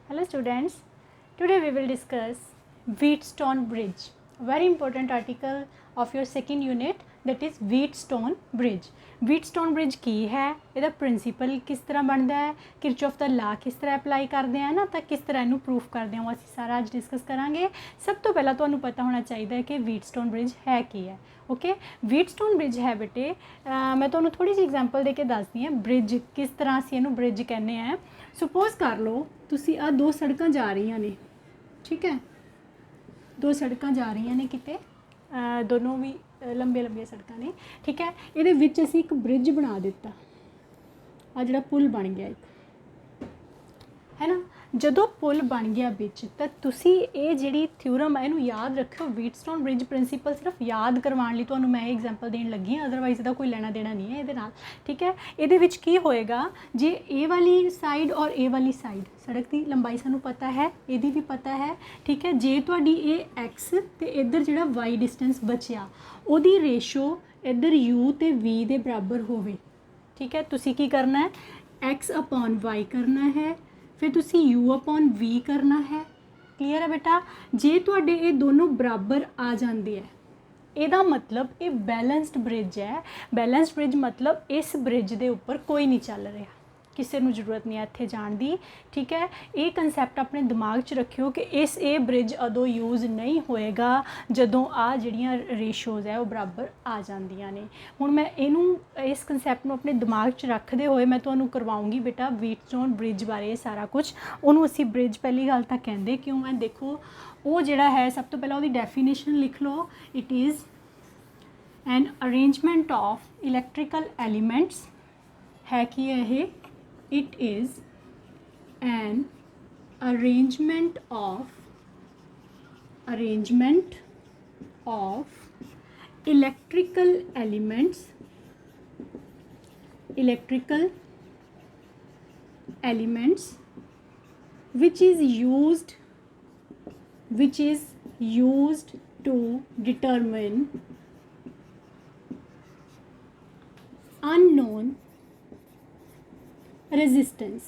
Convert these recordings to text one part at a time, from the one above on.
Hello students, today we will discuss Wheatstone Bridge, a very important article of your second unit, that is Wheatstone Bridge. Wheatstone Bridge की है, ਇਹਦਾ principal किस तरह बनता है, Kirchhoff ਦਾ ਲਾ किस तरह अप्लाई करते हैं ना, तो किस तरह इनू प्रूफ करते हैं, ਅਸੀਂ सारा अज डिस्कस करांगे। सब तो पहला ਤੁਹਾਨੂੰ पता होना चाहिए कि Wheatstone Bridge है की है। ओके Wheatstone Bridge है बेटे, मैं ਤੁਹਾਨੂੰ थोड़ी जी एग्जाम्पल दे के दसदी हाँ ब्रिज किस तरह ਅਸੀਂ ਇਹਨੂੰ ब्रिज कहने हैं। सुपोज कर लो तुसी आ दो सड़कां जा रही ने, ठीक है, दो सड़कां जा रही ने किते, दोनों भी लंबिया लंबिया सड़कां ने, ठीक है। ये विच असी एक ब्रिज बना दिता, आ जिहड़ा पुल बन गया एक, है ना। जदों पुल बन गया बिच तो तुसी ये जिहड़ी थ्योरम है इनू याद रखियो। व्हीटस्टोन ब्रिज प्रिंसीपल सिर्फ याद करवाने लई तुहानूं मैं एग्जाम्पल देण लगी हाँ, अदरवाइज इसदा कोई लेना देना नहीं है इहदे नाल, ठीक है। इहदे विच की होएगा, जे ए वाली साइड और ए वाली साइड सड़क की लंबाई सानूं पता है, इहदी भी पता है, ठीक है। जे तुहाडी ए एक्स ते इधर जिहड़ा वाई डिस्टेंस बचिया उहदी रेशो इधर यू ते वी दे बराबर होवे, ठीक है। तुसी की करना है, एक्स अपॉन वाई करना है, फिर तुसी यू अपॉन वी करना है। क्लीयर है बेटा। जे तुहाडे ये दोनों बराबर आ जाते हैं, ਇਹਦਾ मतलब ये बैलेंस्ड ब्रिज है। बैलेंस्ड ब्रिज मतलब इस ब्रिज के उपर कोई नहीं चल रहा, किसी को जरूरत नहीं है इत्थे जाण दी, ठीक है। ये कंसैप्ट अपने दिमाग च रखियो कि ये ब्रिज अदों यूज़ नहीं होएगा जदों आ जिहड़ियां रेशोज़ है वो बराबर आ जांदियां ने। हुण मैं इनू इस कंसैप्ट नूं अपने दिमाग च रखते हुए मैं तुहानूं करवाऊँगी बेटा व्हीटस्टोन ब्रिज बारे सारा कुछ। उन्होंने असीं ब्रिज पहली गल तां कहंदे क्यों है, देखो वो जिहड़ा है सब तो पहला उहदी डेफिनेशन लिख लो। It is an arrangement of electrical elements, है कि यह it is an arrangement of electrical elements which is used to determine unknown resistance.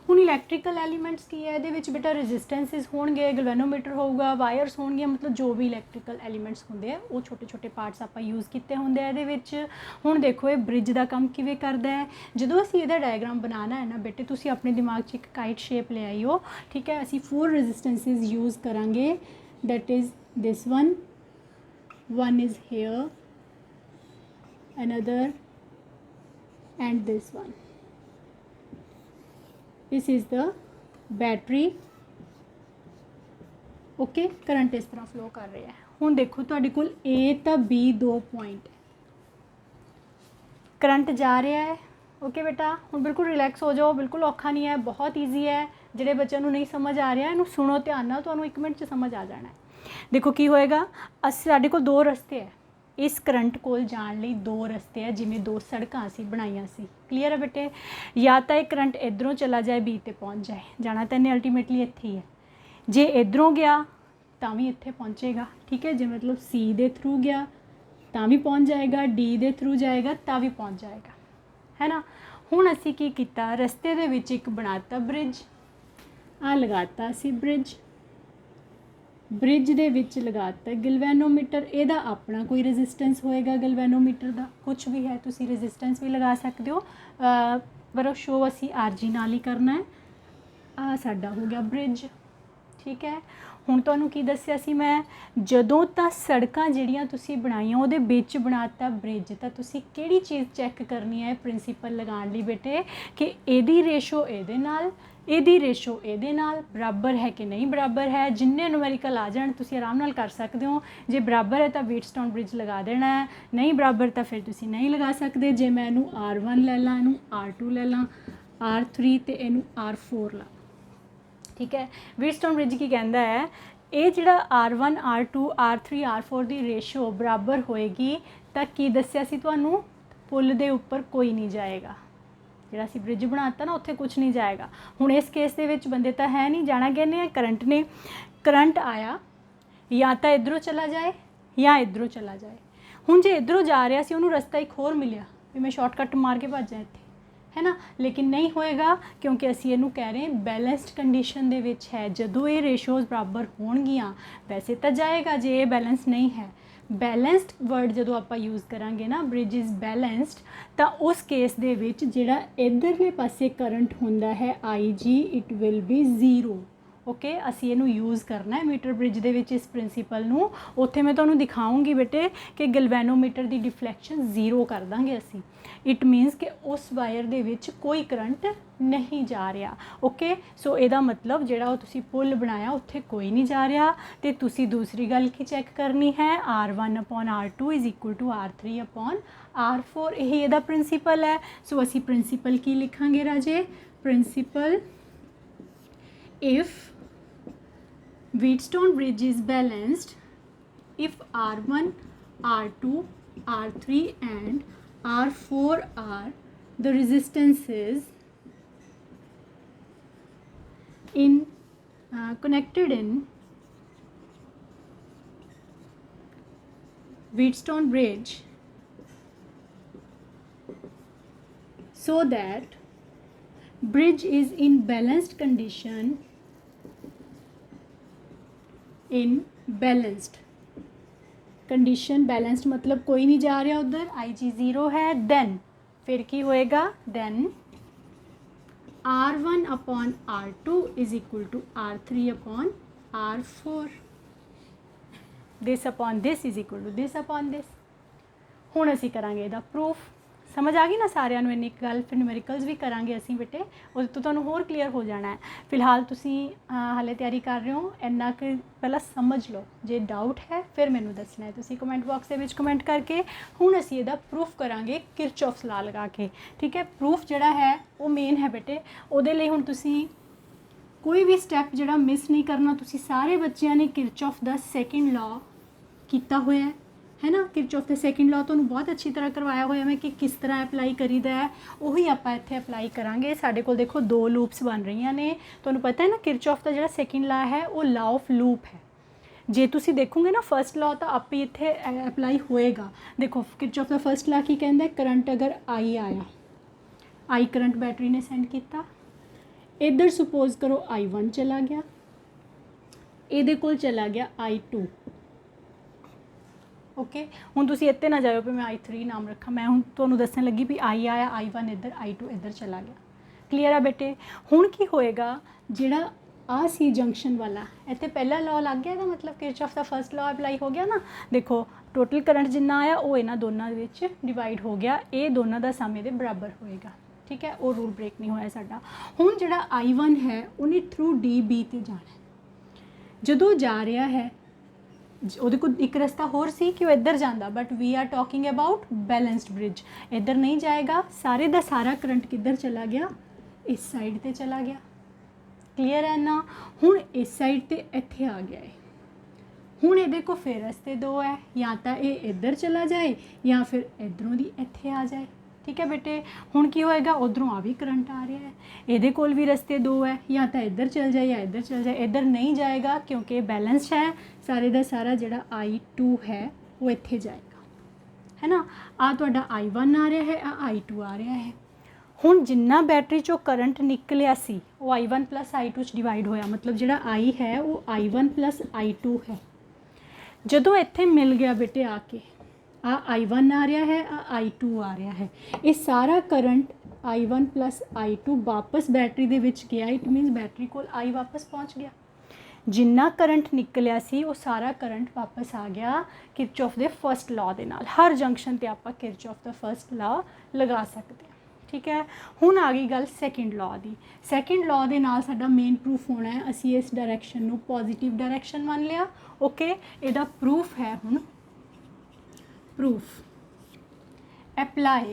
हुण इलैक्ट्रिकल एलीमेंट्स की है, ये बेटा रेजिस्टेंसिस होंगे, गलवेनोमीटर होगा, वायरस होंगे, मतलब जो भी इलैक्ट्रिकल एलीमेंट्स होंगे वो छोटे छोटे पार्ट्स आप यूज़ किए होंगे ये। हुण देखो ये ब्रिज का काम किवें करदा है। जदों असीं इहदा डायग्राम बनाना है ना बेटे, तुसीं अपने दिमाग च एक काइट शेप ले आइयो, ठीक है। असीं 4 रेजिस्टेंसिस यूज़ करांगे, that is this one is here, another and this one, this is the battery। Okay current इस तरह फ्लो कर रहा है। हुण देखो तुहाडे कोल ए तो बी 2 पॉइंट, करंट जा रहा है। ओके बेटा हुण बिल्कुल रिलैक्स हो जाओ, बिल्कुल औखा नहीं है, बहुत ईजी है। जिहड़े बच्चों नूं नहीं समझ आ रहा इनू सुनो ध्यान नाल, तुहानूं 1 मिनट च समझ आ जाना है। देखो की होएगा, साडे कोल 2 रस्ते है, इस करंट कोल जाण लई 2 रस्ते है, जिमें 2 सड़कां असीं बनाईआं सी। क्लीयर है बेटे। या तो एक करंट इधरों चला जाए बी ते पहुँच जाए, जाना तो इन्हें अल्टीमेटली इत्थे ही है। जे इधरों गया तो भी इत्थे पहुँचेगा, ठीक है। जे मतलब सी दे थ्रू गया तो भी पहुँच जाएगा, डी दे थ्रू जाएगा तो भी पहुँच जाएगा, है ना। हुण असीं की कीता, रस्ते दे विच एक बनाता ब्रिज, आ लगाता असीं ब्रिज दे विच लगाता गलवेनोमीटर। ਇਹਦਾ अपना कोई रेजिस्टेंस होएगा गलवेनोमीटर का, कुछ भी है तुसी रेजिस्टेंस भी लगा सकते हो, पर शो असी आरजी नाल ही करना है। आ साडा हो गया ब्रिज, ठीक है। हुण तुहानूं की दस्सिया सी मैं, जदों तां सड़कां जिहड़ियां तुसी बनाईआं उहदे विच बनाता ब्रिज, तां तुसी किहड़ी चीज़ चैक करनी है प्रिंसीपल लगाउण लई बेटे, कि इहदी रेशो इहदे नाल, इहदी रेशो इहदे नाल बराबर है कि नहीं बराबर है। जिन्ने न्यूमेरिकल आ जाण तुसी आराम नाल कर सकते हो। जे बराबर है तो व्हीटस्टोन ब्रिज लगा देना है, नहीं बराबर तो फिर तुसी नहीं लगा सकते। जे मैं इनू R1 ले ला, इनू R2 ले ला, R3 तो इनू R4 ला, ठीक है। व्हीटस्टोन ब्रिज की कहता है ये जिहड़ा R1 R2 R3 R4 की रेशो बराबर होएगी तो की दस्सिया सी तुहानूं, पुल दे उपर कोई नहीं जाएगा। जिहड़ा असीं ब्रिज बनाता ना उत्थे कुछ नहीं जाएगा। हुण इस केस दे विच बंदे तो है नहीं, जाना कहने हैं करंट ने, करंट आया या तो इधरों चला जाए या इधरों चला जाए। हुण जे इधरों जा रहा सी, उहनूं रस्ता एक होर मिलिया भी मैं शॉर्टकट मार के भज जाए इत्थे, है ना, लेकिन नहीं होएगा क्योंकि ਅਸੀਂ ਇਹਨੂੰ ਕਹਿ ਰਹੇ ਬੈਲੈਂਸਡ ਕੰਡੀਸ਼ਨ ਦੇ ਵਿੱਚ ਹੈ। ਜਦੋਂ ਇਹ ਰੇਸ਼ੋਜ਼ ਬਰਾਬਰ ਹੋਣਗੀਆਂ ਵੈਸੇ ਤਾਂ ਜਾਏਗਾ, ਜੇ ਇਹ ਬੈਲੈਂਸ ਨਹੀਂ ਹੈ। ਬੈਲੈਂਸਡ ਵਰਡ ਜਦੋਂ ਆਪਾਂ ਯੂਜ਼ ਕਰਾਂਗੇ ਨਾ, ਬ੍ਰਿਜ ਇਜ਼ ਬੈਲੈਂਸਡ, ਤਾਂ ਉਸ ਕੇਸ ਦੇ ਵਿੱਚ ਜਿਹੜਾ ਇੱਧਰਲੇ ਪਾਸੇ ਕਰੰਟ ਹੁੰਦਾ ਹੈ IG, it will be 0। Okay, ਅਸੀਂ ਇਹਨੂੰ ਯੂਜ਼ ਕਰਨਾ ਹੈ ਮੀਟਰ ਬ੍ਰਿਜ ਦੇ ਵਿੱਚ ਇਸ ਪ੍ਰਿੰਸੀਪਲ ਨੂੰ। ਉੱਥੇ ਮੈਂ ਤੁਹਾਨੂੰ ਦਿਖਾਉਂਗੀ ਬੇਟੇ ਕਿ ਗਲਵੈਨੋਮੀਟਰ ਦੀ ਡਿਫਲੈਕਸ਼ਨ 0 ਕਰ ਦਾਂਗੇ ਅਸੀਂ। ਇਟ ਮੀਨਸ ਕਿ ਉਸ ਵਾਇਰ ਦੇ ਵਿੱਚ ਕੋਈ ਕਰੰਟ ਨਹੀਂ ਜਾ ਰਿਹਾ। ਓਕੇ, ਸੋ ਇਹਦਾ ਮਤਲਬ ਜਿਹੜਾ ਉਹ ਤੁਸੀਂ ਪੁੱਲ ਬਣਾਇਆ ਉੱਥੇ ਕੋਈ ਨਹੀਂ ਜਾ ਰਿਹਾ। ਅਤੇ ਤੁਸੀਂ ਦੂਸਰੀ ਗੱਲ ਕੀ ਚੈੱਕ ਕਰਨੀ ਹੈ, R1/R2 is equal to R3/R4। ਇਹ ਇਹਦਾ ਪ੍ਰਿੰਸੀਪਲ ਹੈ। ਸੋ ਅਸੀਂ ਪ੍ਰਿੰਸੀਪਲ ਕੀ ਲਿਖਾਂਗੇ ਰਾਜੇ, principal if Wheatstone bridge is balanced, if R1, R2, R3 and R4 are the resistances in connected in Wheatstone bridge, so that bridge is in balanced condition, in balanced condition, balanced मतलब कोई नहीं जा रहा उधर, IG 0 है, then फिर की होएगा, then R1/R2 is equal to R3/R4, this upon this is equal to this upon this। ਹੁਣ ਅਸੀਂ ਕਰਾਂਗੇ ਇਹਦਾ ਪ੍ਰੂਫ। ਸਮਝ ਆ ਗਈ ਨਾ ਸਾਰਿਆਂ ਨੂੰ ਇੰਨੀ ਗੱਲ। ਫਿਰ ਨਿਊਮੈਰੀਕਲਸ ਵੀ ਕਰਾਂਗੇ ਅਸੀਂ ਬੇਟੇ, ਉਹਦੇ ਤੋਂ ਤੁਹਾਨੂੰ ਹੋਰ ਕਲੀਅਰ ਹੋ ਜਾਣਾ ਹੈ। ਫਿਲਹਾਲ ਤੁਸੀਂ ਹਾਲੇ ਤਿਆਰੀ ਕਰ ਰਹੇ ਹੋ, ਇੰਨਾ ਕਿ ਪਹਿਲਾਂ ਸਮਝ ਲਓ। ਜੇ ਡਾਊਟ ਹੈ ਫਿਰ ਮੈਨੂੰ ਦੱਸਣਾ ਹੈ ਤੁਸੀਂ ਕਮੈਂਟ ਬਾਕਸ ਦੇ ਵਿੱਚ ਕਮੈਂਟ ਕਰਕੇ। ਹੁਣ ਅਸੀਂ ਇਹਦਾ ਪ੍ਰੂਫ ਕਰਾਂਗੇ ਕਿਰਚੌਫਸ ਲਾ ਲਗਾ ਕੇ। ਠੀਕ ਹੈ, ਪ੍ਰੂਫ ਜਿਹੜਾ ਹੈ ਉਹ ਮੇਨ ਹੈ ਬੇਟੇ। ਉਹਦੇ ਲਈ ਹੁਣ ਤੁਸੀਂ ਕੋਈ ਵੀ ਸਟੈਪ ਜਿਹੜਾ ਮਿਸ ਨਹੀਂ ਕਰਨਾ। ਤੁਸੀਂ ਸਾਰੇ ਬੱਚਿਆਂ ਨੇ ਕਿਰਚੌਫ ਦਾ ਸੈਕਿੰਡ ਲਾਅ ਕੀਤਾ ਹੋਇਆ है ना। किरचॉफ द सेकंड लॉ ਤੁਹਾਨੂੰ ਬਹੁਤ ਅੱਛੀ ਤਰ੍ਹਾਂ ਕਰਵਾਇਆ ਹੋਇਆ ਮੈਂ ਕਿ ਕਿਸ ਤਰ੍ਹਾਂ ਅਪਲਾਈ ਕਰੀਦਾ ਹੈ। ਉਹੀ ਆਪਾਂ ਇੱਥੇ ਅਪਲਾਈ ਕਰਾਂਗੇ। ਸਾਡੇ ਕੋਲ ਦੇਖੋ 2 ਲੂਪਸ ਬਣ ਰਹੀਆਂ ਨੇ। ਤੁਹਾਨੂੰ ਪਤਾ ਹੈ ਨਾ ਕਿਰਚੌਫ ਦਾ ਜਿਹੜਾ ਸੈਕਿੰਡ ਲਾ ਹੈ ਉਹ ਲਾ ਆਫ ਲੂਪ ਹੈ। ਜੇ ਤੁਸੀਂ ਦੇਖੋਗੇ ਨਾ ਫਸਟ ਲਾ ਤਾਂ ਆਪੇ ਇੱਥੇ ਅਪਲਾਈ ਹੋਏਗਾ। ਦੇਖੋ ਕਿਰਚੌਫ ਦਾ ਫਸਟ ਲਾ ਕੀ ਕਹਿੰਦਾ, ਕਰੰਟ ਅਗਰ I ਆਇਆ, I ਕਰੰਟ ਬੈਟਰੀ ਨੇ ਸੈਂਡ ਕੀਤਾ, ਇੱਧਰ ਸੁਪੋਜ਼ ਕਰੋ I1 ਚਲਾ ਗਿਆ, ਇਹਦੇ ਕੋਲ ਚਲਾ ਗਿਆ I2। ਓਕੇ, ਹੁਣ ਤੁਸੀਂ ਇੱਥੇ ਨਾ ਜਾਇਓ ਵੀ ਮੈਂ I3 ਨਾਮ ਰੱਖਾਂ। ਮੈਂ ਹੁਣ ਤੁਹਾਨੂੰ ਦੱਸਣ ਲੱਗੀ ਵੀ I ਆਇਆ, I1 ਇੱਧਰ, I2 ਇੱਧਰ ਚਲਾ ਗਿਆ। ਕਲੀਅਰ ਆ ਬੇਟੇ। ਹੁਣ ਕੀ ਹੋਏਗਾ, ਜਿਹੜਾ ਆ ਸੀ ਜੰਕਸ਼ਨ ਵਾਲਾ, ਇੱਥੇ ਪਹਿਲਾ ਲਾਅ ਲੱਗ ਗਿਆ। ਇਹਦਾ ਮਤਲਬ ਕਿਰਚੌਫ ਦਾ ਫਸਟ ਲਾਅ ਅਪਲਾਈ ਹੋ ਗਿਆ ਨਾ। ਦੇਖੋ ਟੋਟਲ ਕਰੰਟ ਜਿੰਨਾ ਆਇਆ ਉਹ ਇਹਨਾਂ ਦੋਨਾਂ ਦੇ ਵਿੱਚ ਡਿਵਾਈਡ ਹੋ ਗਿਆ। ਇਹ ਦੋਨਾਂ ਦਾ ਸਮ ਇਹਦੇ ਬਰਾਬਰ ਹੋਏਗਾ। ਠੀਕ ਹੈ, ਉਹ ਰੂਲ ਬ੍ਰੇਕ ਨਹੀਂ ਹੋਇਆ ਸਾਡਾ। ਹੁਣ ਜਿਹੜਾ I1 ਹੈ ਉਹਨੇ ਥਰੂ DB 'ਤੇ ਜਾਣਾ। ਜਦੋਂ ਜਾ ਰਿਹਾ ਹੈ ਉਹਦੇ ਕੋਲ ਇੱਕ ਰਸਤਾ ਹੋਰ ਸੀ ਕਿ ਉਹ ਇੱਧਰ ਜਾਂਦਾ, but we are talking about balanced bridge. ਇੱਧਰ ਨਹੀਂ ਜਾਏਗਾ। ਸਾਰੇ ਦਾ ਸਾਰਾ ਕਰੰਟ ਕਿੱਧਰ ਚਲਾ ਗਿਆ, ਇਸ ਸਾਈਡ 'ਤੇ ਚਲਾ ਗਿਆ। ਕਲੀਅਰ ਹੈ ਨਾ। ਹੁਣ ਇਸ ਸਾਈਡ 'ਤੇ ਇੱਥੇ ਆ ਗਿਆ ਹੈ। ਹੁਣ ਇਹਦੇ ਕੋਲ ਫਿਰ ਰਸਤੇ 2 ਹੈ, ਜਾਂ ਤਾਂ ਇਹ ਇੱਧਰ ਚਲਾ ਜਾਏ ਜਾਂ ਫਿਰ ਇੱਧਰੋਂ ਦੀ ਇੱਥੇ ਆ ਜਾਏ। ਠੀਕ ਹੈ ਬੇਟੇ। ਹੁਣ ਕੀ ਹੋਏਗਾ, ਉੱਧਰੋਂ ਆ ਵੀ ਕਰੰਟ ਆ ਰਿਹਾ ਹੈ, ਇਹਦੇ ਕੋਲ ਵੀ ਰਸਤੇ 2 ਹੈ, ਜਾਂ ਤਾਂ ਇੱਧਰ ਚਲ ਜਾਏ ਜਾਂ ਇੱਧਰ ਚਲ ਜਾਏ। ਇੱਧਰ ਨਹੀਂ ਜਾਏਗਾ ਕਿਉਂਕਿ ਬੈਲੈਂਸਡ ਹੈ। ਸਾਰੇ ਦਾ ਸਾਰਾ ਜਿਹੜਾ I2 ਹੈ ਉਹ ਇੱਥੇ ਜਾਏਗਾ, ਹੈ ਨਾ। ਆ ਤੁਹਾਡਾ I1 ਆ ਰਿਹਾ ਹੈ, ਆ I2 ਆ ਰਿਹਾ ਹੈ। ਹੁਣ ਜਿੰਨਾ ਬੈਟਰੀ 'ਚੋਂ ਕਰੰਟ ਨਿਕਲਿਆ ਸੀ ਉਹ I1 + I2 'ਚ ਡਿਵਾਈਡ ਹੋਇਆ। ਮਤਲਬ ਜਿਹੜਾ I ਹੈ ਉਹ I1 + I2 ਹੈ। ਜਦੋਂ ਇੱਥੇ ਮਿਲ ਗਿਆ ਬੇਟੇ ਆ ਕੇ, ਆ I1 ਆ ਰਿਹਾ ਹੈ, ਆ I2 ਆ ਰਿਹਾ ਹੈ। ਇਹ ਸਾਰਾ ਕਰੰਟ I1 + I2 ਵਾਪਸ ਬੈਟਰੀ ਦੇ ਵਿੱਚ ਗਿਆ। ਇਟ ਮੀਨਸ ਬੈਟਰੀ ਕੋਲ I ਵਾਪਸ ਪਹੁੰਚ ਗਿਆ। ਜਿੰਨਾ ਕਰੰਟ ਨਿਕਲਿਆ ਸੀ ਉਹ ਸਾਰਾ ਕਰੰਟ ਵਾਪਸ ਆ ਗਿਆ ਕਿਰਚੌਫ ਦੇ ਫਸਟ ਲਾਅ ਦੇ ਨਾਲ। ਹਰ ਜੰਕਸ਼ਨ 'ਤੇ ਆਪਾਂ ਕਿਰਚੌਫ ਦਾ ਫਸਟ ਲਾਅ ਲਗਾ ਸਕਦੇ ਹਾਂ। ਠੀਕ ਹੈ, ਹੁਣ ਆ ਗਈ ਗੱਲ ਸੈਕਿੰਡ ਲਾਅ ਦੀ। ਸੈਕਿੰਡ ਲਾਅ ਦੇ ਨਾਲ ਸਾਡਾ ਮੇਨ ਪ੍ਰੂਫ ਹੋਣਾ ਹੈ। ਅਸੀਂ ਇਸ ਡਾਇਰੈਕਸ਼ਨ ਨੂੰ ਪੋਜ਼ੀਟਿਵ ਡਾਇਰੈਕਸ਼ਨ ਮੰਨ ਲਿਆ। ਓਕੇ, ਇਹਦਾ ਪ੍ਰੂਫ ਹੈ ਹੁਣ proof, apply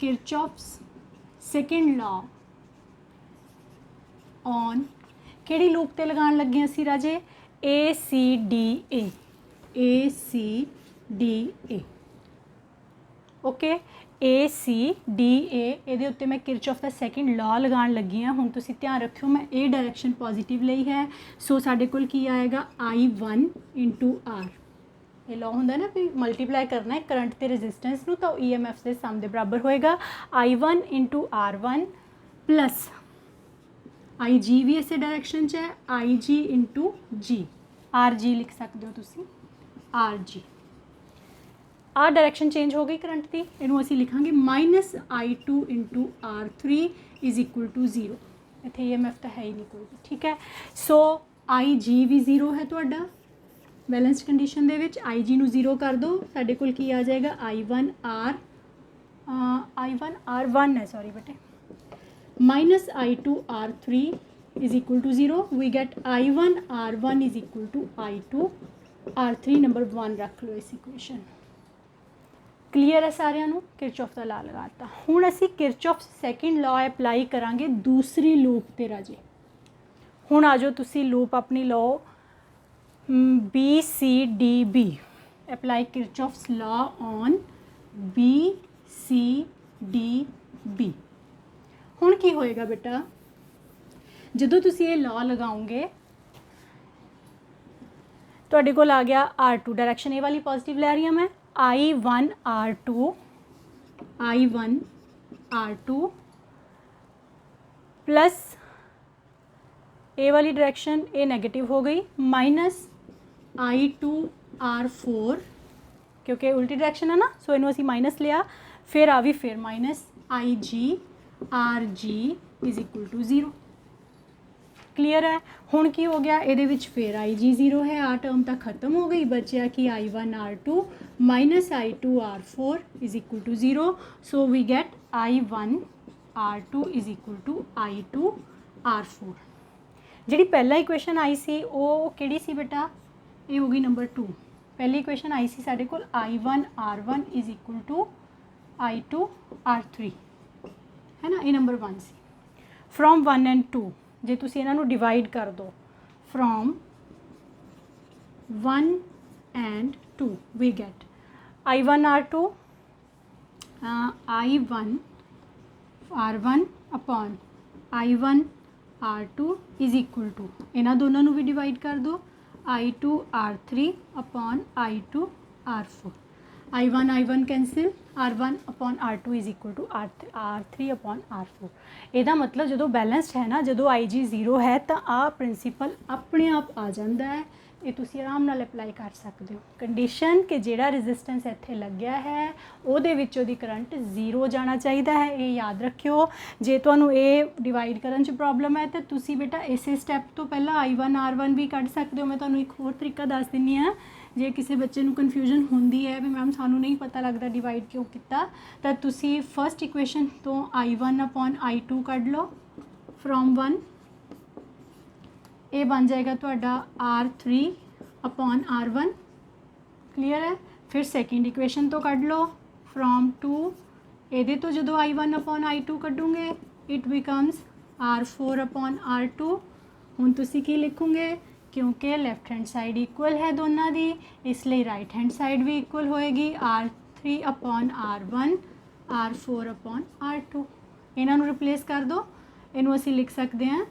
Kirchhoff's second law on ਕਿਹੜੀ ਲੂਪ ਤੇ ਲਗਾਉਣ ਲੱਗੇ ਅਸੀਂ ਰਾਜੇ, ACDA। Okay, ACDA। ਇਹਦੇ ਉੱਤੇ ਮੈਂ ਕਿਰਚੌਫ ਦਾ ਸੈਕਿੰਡ ਲਾਅ ਲਗਾਉਣ ਲੱਗੀ ਹਾਂ। ਹੁਣ ਤੁਸੀਂ ਧਿਆਨ ਰੱਖਿਓ, ਮੈਂ ਇਹ ਡਾਇਰੈਕਸ਼ਨ ਪੋਜ਼ੀਟਿਵ ਲਈ ਹੈ। ਸੋ ਸਾਡੇ ਕੋਲ ਕੀ ਆਏਗਾ, I1 × R। ਇਹ ਲॉ ਹੁੰਦਾ ना भी मल्टीप्लाई करना है करंट ते रेजिस्टेंस नूं तो EMF के सम के बराबर होएगा I1 into R1 plus IG भी इस डायरैक्शन च है IG इंटू G RG लिख सकते हो तुसी RG आ डायरैक्शन चेंज हो गई करंट की इनू असी लिखांगे -I2 into R3 is equal to 0 इत्थे EMF तो है ही नहीं कोई भी ठीक है। सो IG भी 0 है तुहाडा बैलेंस कंडीशन दे विच IG नू 0 कर दो साडे कोल की आ जाएगा I1 R1 है सॉरी बेटे -I2 R3 is equal to 0 we get I1 R1 is equal to I2 R3 number 1 रख लो इस इक्वेशन क्लीयर है सारिਆਂ ਨੂੰ किरचॉफ का ला लगाता। हुण असी किरचॉफ सैकेंड लॉ अप्लाई करांगे दूसरी लूप ते राजे। हुण आ जाओ तुसी लूप अपनी law BCDB apply Kirchhoff's law on BCDB। हुण की होएगा बेटा जदों तुसी ये लॉ लगाओगे तुहाडे कोल आ गया R2 डायरैक्शन ए वाली पॉजिटिव लै रही हूँ मैं I1 R2 प्लस ए वाली डायरेक्शन ए नेगेटिव हो गई -I2 R4 क्योंकि उल्टी डायरेक्शन है ना सो इनू असी माइनस लिया फिर आ भी फिर -IG RG is equal to 0 clear है। हुण की हो गया ये फिर IG 0 है आ टर्म तक खत्म हो गई बचा कि I1 R2 -I2 R4 is equal to 0 so we get I1 R2 is equal to I2 R4। जी पहला इक्वेशन आई सी वो किहड़ी सी बेटा ये होगी नंबर 2 पहली इक्वेशन आई सी साडे कोल I1 R1 is equal to I2 R3 है ना ये नंबर 1 सी। फ्रॉम 1 एंड 2 जे तुसी इन्हां नूं डिवाइड कर दो from 1 and 2 we get I1 R2 I1 R1 upon I1 R2 is equal to इन्हां दोनों नूं भी डिवाइड कर दो I2 R3 upon I2 R4 I1 cancel R1 upon R2 is equal to R3 upon R4। ਇਹਦਾ मतलब जो balanced है ना जो IG 0 है तो आ प्रिंसीपल अपने आप आ जाता है ये तुसी आराम नाल अप्लाई कर सकते हो। कंडीशन कि जिहड़ा रेजिस्टेंस इत्थे लग्या है ਉਹਦੇ ਵਿੱਚੋਂ ਦੀ करंट 0 जाना चाहिए है ये याद रखियो। जे तुहानूं ये डिवाइड करन च प्रॉब्लम है तो तुसी बेटा इसे स्टैप तो पहला I1 R1 भी कढ सकते हो। मैं तुहानूं एक होर तरीका दस दिंदी हाँ जे किसी बच्चे नूं कन्फ्यूजन होंदी है भी मैम सानू नहीं पता लगता डिवाइड क्यों किया तो तुसी फस्ट इक्वेशन तो I1 upon I2 कढ low from 1 ये बन जाएगा तुहाडा R3 अपॉन R1 क्लीयर है। फिर सैकेंड इक्वेशन तो कढ लो फ्रॉम 2 ये तो जो I1 अपॉन I2 कढूंगे it becomes R4 upon R2। हुण तुसी की लिखोगे क्योंकि लैफ्ट हैंड साइड इक्वल है दोनों की इसलिए राइट हैंड साइड भी इक्वल होएगी R3 upon R1 R4 upon R2। इन्हों रिप्लेस कर दो इनू असी लिख सकते हैं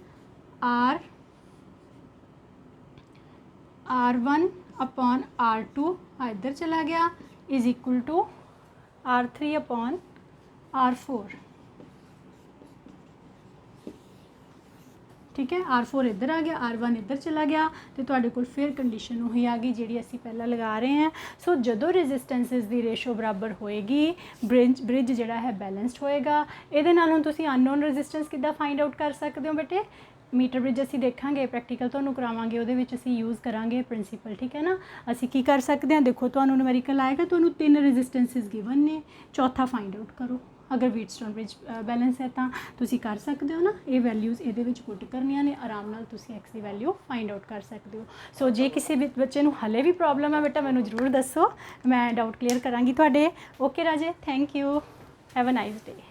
R1 अपॉन R2 इधर चला गया is equal to R3 upon R4 ठीक है। R4 इधर आ गया R1 इधर चला गया तो तुहाडे कोल फिर कंडीशन वही आ गई जिहड़ी असी पहला लगा रहे हैं। सो जदों रेजिस्टेंसिस की रेशो बराबर होएगी ब्रिज जिहड़ा है बैलेंस्ड होएगा। इहदे नाल हुण तुसीं अननोन रेजिस्टेंस किद्दां फाइंड आउट कर सकते हो बेटे मीटर ब्रिज असी देखांगे प्रैक्टिकल तुहानूं करावांगे उहदे विच असी यूज़ करांगे प्रिंसीपल ठीक है ना। असी की कर सकते हैं देखो तुहानूं न्यूमेरिकल आएगा तुहानूं 3 रेजिस्टेंसिस गिवन ने चौथा फाइंड आउट करो। अगर व्हीटस्टोन ब्रिज बैलेंस है तो तुसी कर सकते हो ना ये वैल्यूज़ ये पुट करनिया ने आराम नाल तुसी एक्स की वैल्यू फाइंड आउट कर सकते हो। सो जे किसी भी बच्चे नूं हले भी प्रॉब्लम है बेटा मैनूं जरूर दसो मैं डाउट क्लीयर करांगी तुहाडे। Okay Raje thank you have a nice day.